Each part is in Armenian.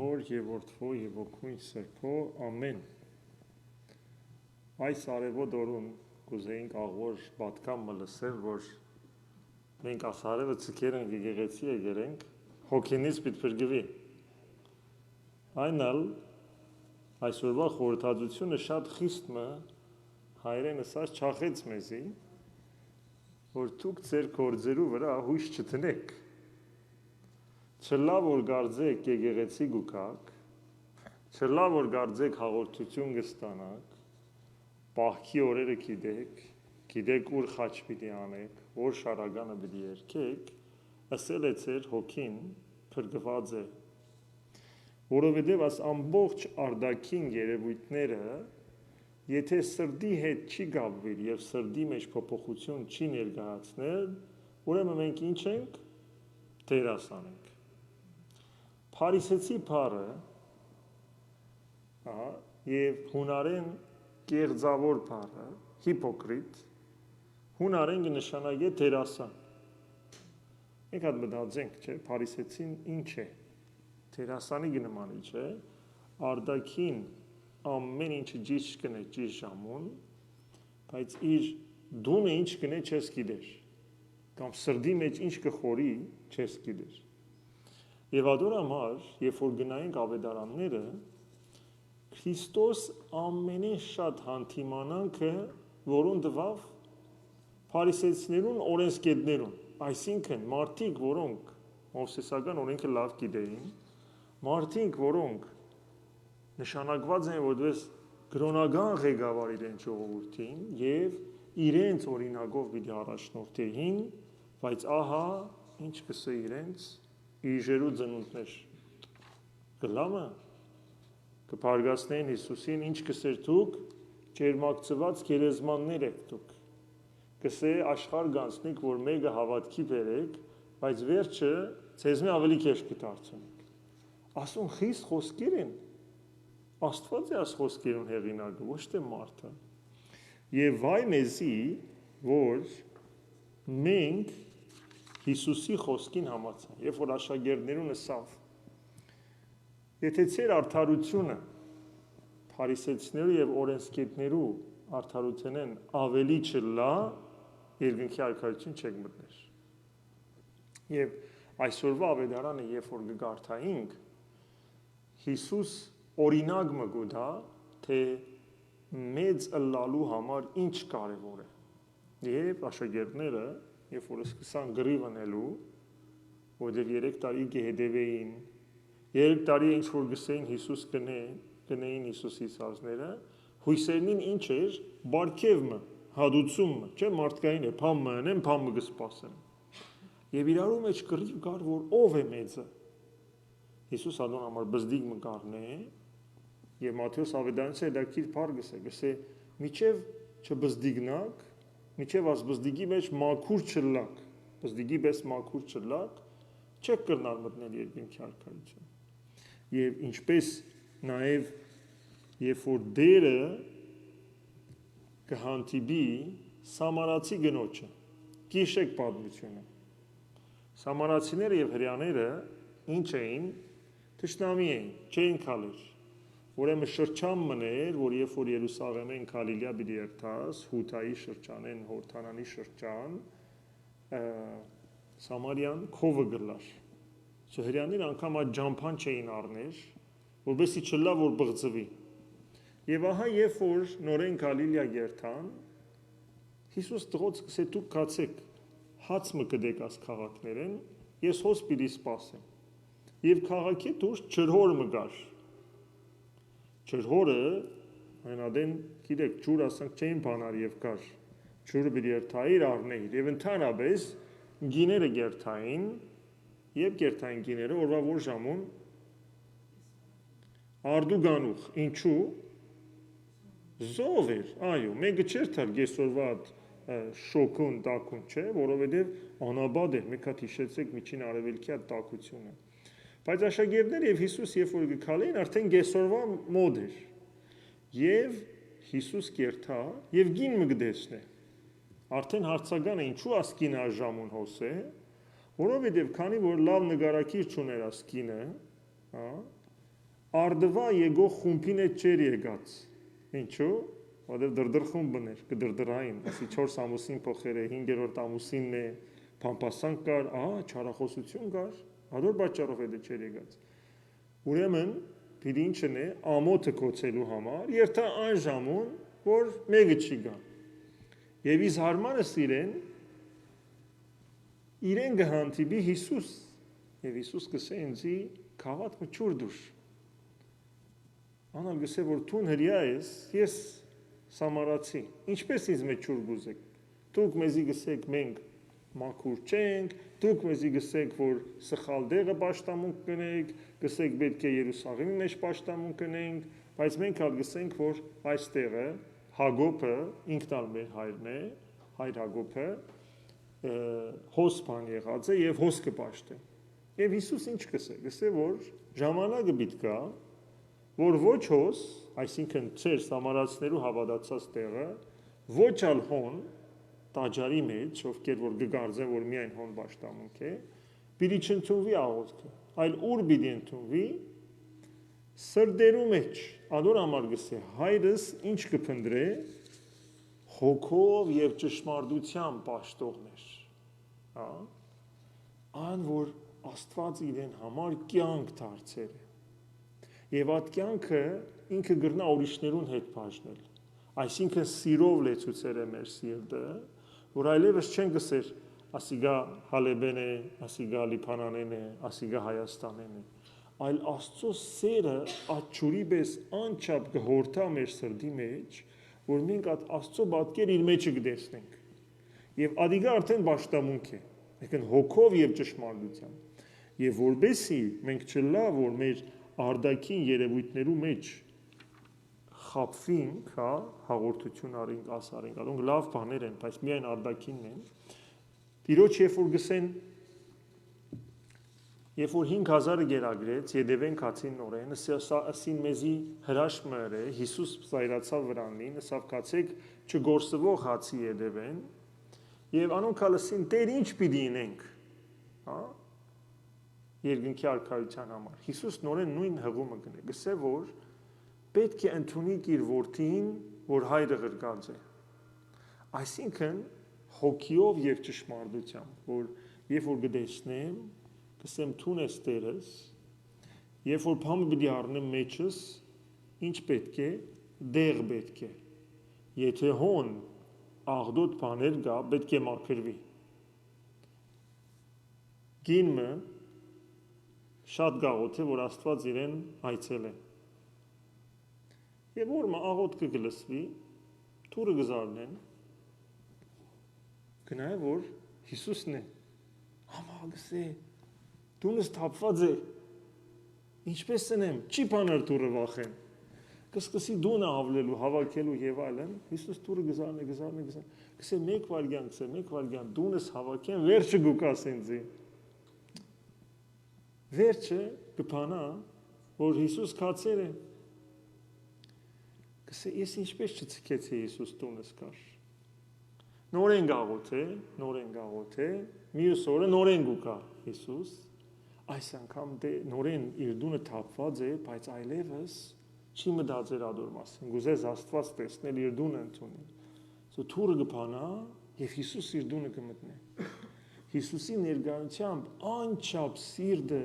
Հոր և Որդվո և Հոգուն Սրբո, ամեն։ Այս արևոտ օրուն կուզեինք աղոր պատկամ մլսել, որ մենք աս արևը ծկեր ենք եկեղեցի եկերենք, հոգինից պիտ պրգվի։ Այն ալ այսօրվա խորհրդածությունը շատ խիստ մը հայրենը սաս չախեց մեզի, որ դուք ձեր գործերու վրա հույս չտնեք։ Չլա որ գարձեք եկեղեցի գուկակ, չլա որ գարձեք հաղորդություն կստանաք, պահքի օրերը գիտեք ուր խաչ պիտի անեք, որ շարագանը պիտի երկեք, ասել է ձեր հոգին փրկված է։ Որովհետև աս ամբողջ արդակին երևույթները, եթե սրդի հետ չի գաբվիր և սրդի մեջ փոփոխություն չի ներկայացնել, ուրեմն մենք ինչ ենք, դերասան ենք։ Փարիսեցի բառը և հունարեն կեղծավոր բառը, հիպոկրիտ, հունարեն կնշանակե դերասան։ Մենք հատ մտածենք, չէ, փարիսեցին ինչ է, դերասանի կնմանի չէ, արդակին ամեն ինչը ճիշտ կնե ճիշտ ժամուն, բայց իր դունը ինչ կնե չես գիտեր, կամ սրդի մեջ ինչ կխորի չես գիտեր։ Եվ ադոր համար, երբ որ գնայինք ավետարանները, Քրիստոս ամենեն շատ հանդիմանանքը, որուն տվավ փարիսեցիներուն օրենսգետներուն, այսինքն մարդիկ, որոնք մովսեսական օրենքը լավ գիտեին, մարդիկ, որոնք նշանակված են որպես կրոնական ղեկավար իրեն ժողովրդին և իրենց օրինակով պիտի առաջնորդեին, բայց ահա ինչ կսե իրենց իժերու ծնունդներ գլամը կպարգասնեն Հիսուսին ինչ կսեր դուք ջերմակցված գերեզմաններ եք դուք կսե աշխարհ գանցնիք որ մեկը հավատքի բերեք բայց վերջը ցեզմի ավելի քեշ կդարձնեք ասուն խիստ խոսքեր են Աստված է աս խոսքերուն հեղինակը ոչ թե մարդը եւ վայ մեզի որ մենք Հիսուսի խոսքին համաձայն, երբ որ աշակերտներուն ասավ, եթե ձեր արդարությունը փարիսեցիներու եւ օրենսգետներու արդարությունեն ավելի չլա, երկնքի արքայություն չեք մտներ։ Եվ այսօրվա ավետարանը, երբ որ կգարթայինք, Հիսուս օրինակ մը գուտա, թե մեծ ըլլալու համար ինչ կարևոր է։ Եվ աշակերտները Երբ որ սկսան գրիվ անելու, որտեղ 3 տարի կհետևեին, 3 տարի ինչ որ գսեին Հիսուս կնեին Հիսուսի սազները, հույսերնին ինչ էր, բարգևը, հադուցումը, չէ մարդկային է, փամը անեն, փամը կսպասեն։ Եվ իրարու մեջ գրիվ կար, որ ով է մեծը։ Հիսուս ադոն համար բզդիգ մը կարնե, եւ Մատթեոս ավետարանից հետաքրքիր բառ գսե, միչև չբզդիգնակ Միջև աս բզդիգի մեջ մաքուր չլակ, բզդիգի պես մաքուր չլակ, չեք կրնալ մտնել երկնքի արքայություն։ Եվ ինչպես նաև երբ որ դերը կհանդիպի Սամարացի գնոջը, գիշեք պատմությունը։ Սամարացիները եւ հրեաները ինչ էին, թշնամի էին, չէին քալեր։ Ուրեմն շրջան մներ, որ երբ որ Երուսաղեմեն Գալիլեա պիտի երթաս, Հութայի շրջանեն, Հորդանանի շրջան, Սամարիան քովը գլար։ Հրեաները անգամ այդ ջամփան չէին առներ, որովհետեւ չլա որ բղծվի։ Եվ ահա երբ որ նորեն Գալիլեա երթան, Հիսուս տղոց կսե դուք կացեք, հաց մը կդեք աս քաղաքներեն, ես հոս պիտի սպասեմ։ Եվ քաղաքի դուրս ջրհոր մը գար։ Ջրհորը այնադեն գիտեք ջուր ասանք չէին բանար եւ կար ջուրը պիտի երթայր առնեիր եւ ընդհանրապես գիները գերթային եւ գերթային գիները օրվա որ ժամուն արդուգանուխ ինչու զով էր այո մեկը չէր թալ գեսորվա շոկուն տակուն չէ որովհետեւ անաբադ էր մեկ հատ հիշեցեք միջին արևելքի հատ տակությունը Բայց աշակերտները եւ Հիսուս երբ որ գքալեին արդեն գեսորվա մոդ էր եւ Հիսուս կերթա եւ գին մը գտեսնե արդեն հարցականը ինչու ասկինաժամուն հոսե որովհետեւ քանի որ լավ նկարակիր չուներ ասկինը հա արդվա եկող խումբին է չեր եկած։ Ինչու՞։ Որտեղ դրդր խումբն էր, կդրդրային, ասի 4 ամուսին փոխեր է, 5-րդ ամուսինն է, փամփասան կար, չարախոսություն կար, ադոր պատճառով է դե չեր եկած։ Ուրեմն պիտի ինչն է ամոթը կոչելու համար, երթա այն ժամուն, որ մեկը չի գա։ Եվ իս հարմարս իրեն կհանդիպի Հիսուս, եւ Հիսուս կսե ինձի քաղաք մչուր դուր։ Անալ գսե որ տուն հրյա ես, ես սամարացի, ինչպես ինձ մչուր գուզեք։ Դուք մեզի գսեք մենք մաքուր չենք, դուք մեզի գսեք որ սխալ դեղը պաշտամունք կնենք, գսեք պետք է Երուսաղեմի մեջ պաշտամունք կնենք, բայց մենք ալ գսենք որ այս տեղը Հակոբը ինքն ալ մեր հայրն է, հայր Հակոբը հոս բան եղած է եւ հոս կպաշտե։ Եվ Հիսուս ինչ կսե, գսե որ ժամանակը պիտի գա, որ ոչ հոս, այսինքն ծեր սամարացիներու հավատացած տեղը, ոչ ալ հոն տաճարի մեջ, ովքեր որ գգարձեն որ միայն հոն պաշտամունք է, պիտի չընդունվի աղոթքը, այլ ուր պիտի ընդունվի սրդերու մեջ, ադոր համար գսե հայրս ինչ կփնտրե հոգով եւ ճշմարտության պաշտողներ, այն որ Աստված իրեն համար կյանք դարձել է, եւ այդ կյանքը ինքը գրնա ուրիշներուն հետ բաժնել, այսինքն սիրով լեցուցել է մեր սիրտը, որ այլևս չեն գսեր ասիգա Հալեբեն է, ասիգա Լիբանանեն է, ասիգա Հայաստանեն է, այլ Աստծո սերը աչուրի պես անչափ գհորթա մեր սրդի մեջ, որ մենք այդ Աստծո պատկեր իր մեջը կտեսնենք, եւ ադիգա արդեն պաշտամունք է, այսինքն հոգով եւ ճշմարտությամբ, եւ որբեսի մենք չլա որ մեր արդակին երևույթներու մեջ խապվինք, հաղորդություն արինք, ասարինք, ադոնք լավ բաներ են, բայց միայն արդակինն են, Տիրոջ երբ որ գսեն, երբ որ 5000-ը գերագրեց, յետևեն կացին նորեն, ասին մեզի հրաշ մըր է, Հիսուս զայրացավ վրանին, ասավ կացեք չգործվող հացի յետևեն, եւ անոնք ալսին Տեր ինչ պիտի ինենք, երկնքի արքայության համար։ Հիսուս նորեն նույն հղումը գնե, գսե որ պետք է ընդունիք իր որդին, որ հայրը ղրկած է։ Այսինքն հոգիով եւ ճշմարտությամբ, որ երբ որ գտեսնեմ, գսեմ թուն ես Տերս, երբ որ բամը պիտի առնեմ մեջս, ինչ պետք է, դեղ պետք է։ Եթե հոն աղդոտ բաներ գա, պետք է մաքրվի։ Գինը շատ գաղոտ է, որ Աստված իրեն այցել է։ Եվ որ աղոտ կգլսվի, թուրը գզարնեն, գնայ որ Հիսուսն է, ամագսե, դունս թապված է, ինչպես սնեմ, չի պանար թուրը վախեն, կսկսի դունը ավլելու, հավաքելու և այլն, Հիսուս թուրը գզարն է, կսե մեկ վարգյան, դունս հավաքեն, վերջը գուկաս ինձի, վերջը կպանա, որ Հիսուս կացեր է, կսե ես ինչպես չծկեցի Հիսուս տունս կար, նորեն գաղոտ է, մյուս օրը նորեն գուկա Հիսուս, այս անգամ նորեն իր դունը թապված է, բայց այլևս չի մտածեր ադոր մասին, գուզես Աստված տեսնել իր դունը ընդունել, թուրը կպանա և Հիսուս իր դունը կմտնե, Հիսուսի ներկայությամբ անչափ սիրտը,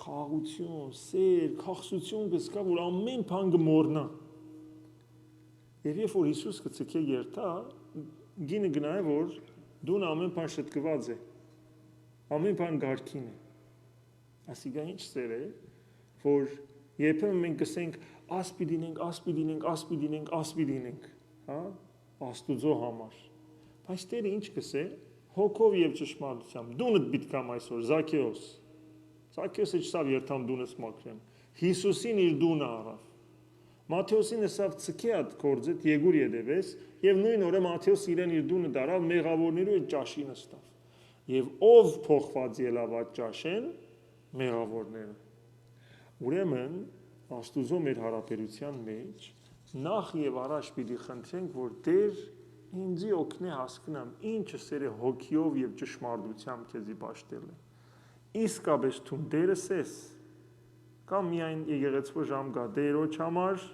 խաղություն, սեր, քաղցություն կսկա, որ ամեն բան կմոռնա։ Եվ երբ որ Հիսուս կծկե երթա, գինը գնա է, որ դուն ամեն բան շտկված է, ամեն բան գարքին է։ Ասիգա ինչ սեր է, որ երբեմն մենք կսենք ասպիդինենք, Աստուծո համար։ Բայց Տերը ինչ կսե, հոգով եւ ճշմարտությամբ, դունդ պիտկամ այսօր, Զաքեոսը չսավ երթամ դունս մաքրեմ, Հիսուսին իր դունը առավ, Մատթեոսին ասավ ծկե այդ կործետ եգուր ետևես, եւ նույն օրը Մատթեոս իրեն իր դունը դարավ մեղավորներու այդ ճաշի նստավ, եւ ով փոխված ելավ այդ ճաշեն, մեղավորները։ Ուրեմն, Աստուծո մեր հարաբերության մեջ նախ եւ առաջ պիտի խնդրենք, որ Տեր ինձի օգնի հասկանամ, ինչը սեր է հոգիով եւ ճշմարտությամբ քեզի պաշտել է։ Իսկապես թուն Տերս ես, կամ միայն եկեղեցու ժամ կա դերոջ համար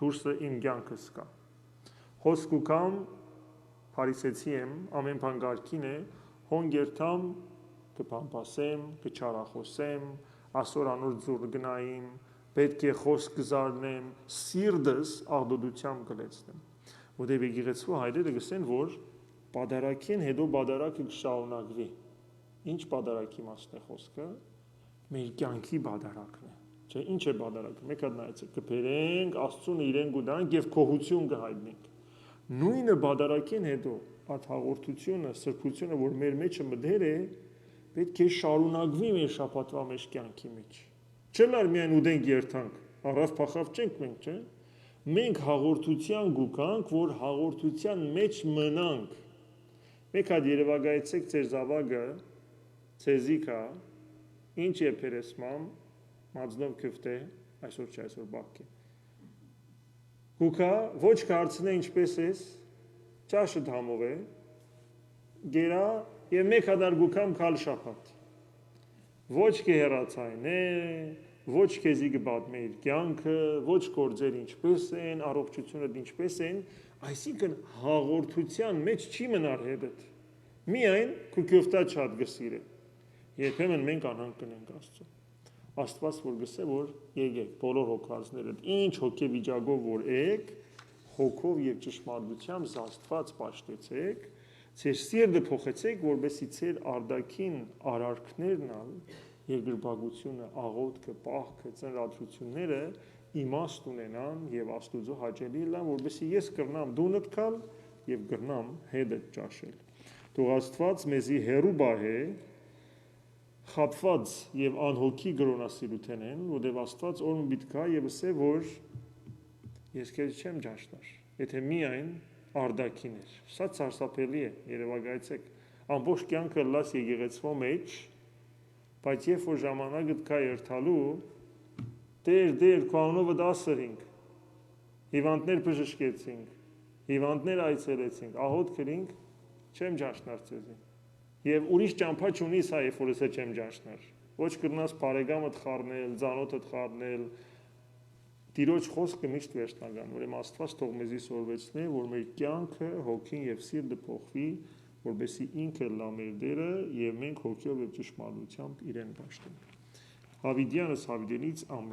դուրսը իմ կյանքս կա։ Խոսք ուկամ փարիսեցի եմ, ամեն բան կարգին է, հոնգերթամ կփամփասեմ, կչարախոսեմ, ասոր անոր ձուր գնայիմ, պետք է խոսք կզարնեմ, սիրտս աղդոդությամբ կլեցնեմ։ Որտեղ եկեղեցու հայրերը գսեն, որ պատարակին հետո պատարակը կշարունակվի։ Ինչ պատարակի մասն է խոսքը։ Մեր կյանքի պատարակն է։ Չէ, ինչ է պատարակը։ Մեկ հատ նայեցեք, կբերենք Աստծուն իրեն գուտանք եւ քողություն կհայտնենք։ Նույնը պատարակին հետո այդ հաղորդությունը, սրբությունը, որ մեր մեջը մտեր է, պետք է շարունակվի մեր շաբաթվա մեջ կյանքի մեջ։ Չլար միայն ուտենք երթանք, առավ փախավ չենք մենք, չէ՞։ Մենք հաղորդության գուկանք, որ հաղորդության մեջ մնանք։ Մեկ հատ երևակայեցեք ձեր զավակը, ցեզիկա, ինչ է փերեսմամ, մածնով քվտե, այսօր չէ, այսօր բակի։ Հուկա ոչ կարծնե ինչպես ես, ճաշը դամով է, գերա եւ մեկ հատ գուկամ քալ շապատ։ Ոչ կհեռացայն է, ոչ քեզի կբատմի իր կյանքը, ոչ գործեր ինչպես են, առողջությունը ինչպես են, այսինքն հաղորդության մեջ չի մնար հետդ։ Միայն քու քյոֆտա չատ գսիրե։ Երբեմն մենք անհանգ կնենք Աստծո։ Աստված որ գսե որ եկեք բոլոր հոգվածները, ինչ հոգեվիճակով որ եք, հոգով եւ ճշմարտությամբ Աստված պաշտեցեք, ձեր սիրտը փոխեցեք, որովհետեւ ձեր արդակին արարքներն ալ երկրպագությունը, աղոթքը, պահքը, ծնրածությունները իմաստ ունենան եւ Աստուծո հաճելի լան, որովհետեւ ես կրնամ դունդ կալ եւ կրնամ հետդ ճաշել։ Թող Աստված մեզի հերու բահե խապված եւ անհոգի գրոնասիրութենեն, որովհետեւ Աստված օրն բիտկա եւ ասե որ ես քեզ չեմ ճաշտար, եթե միայն արդակին էր։ Սա ցարսափելի է, երևակայեցեք։ Ամբողջ կյանքը լաս եկեղեցվո մեջ, բայց երբ որ ժամանակը կա երթալու, դեր քանովը դասերինք, հիվանդներ բժշկեցինք, հիվանդներ այցելեցինք, աղոթ կրինք, չեմ ճաշտար ցեզի։ Եվ ուրիշ ճամփա չունիս հայ, որ ես չեմ ճաշտար։ Ոչ կրնաս բարեկամդ խառնել, ծանոթդ խառնել, Տիրոջ խոսքը միշտ վերջնական, ուրեմն Աստված թող մեզի սորվեցնի, որ մեր կյանքը, հոգին եւ սիրտը փոխվի, որովհետեւ ինքը լա մեր դերը եւ մենք հոգով եւ ճշմարտությամբ իրեն պաշտենք։ Հավիդյանս հավիդենից ամեն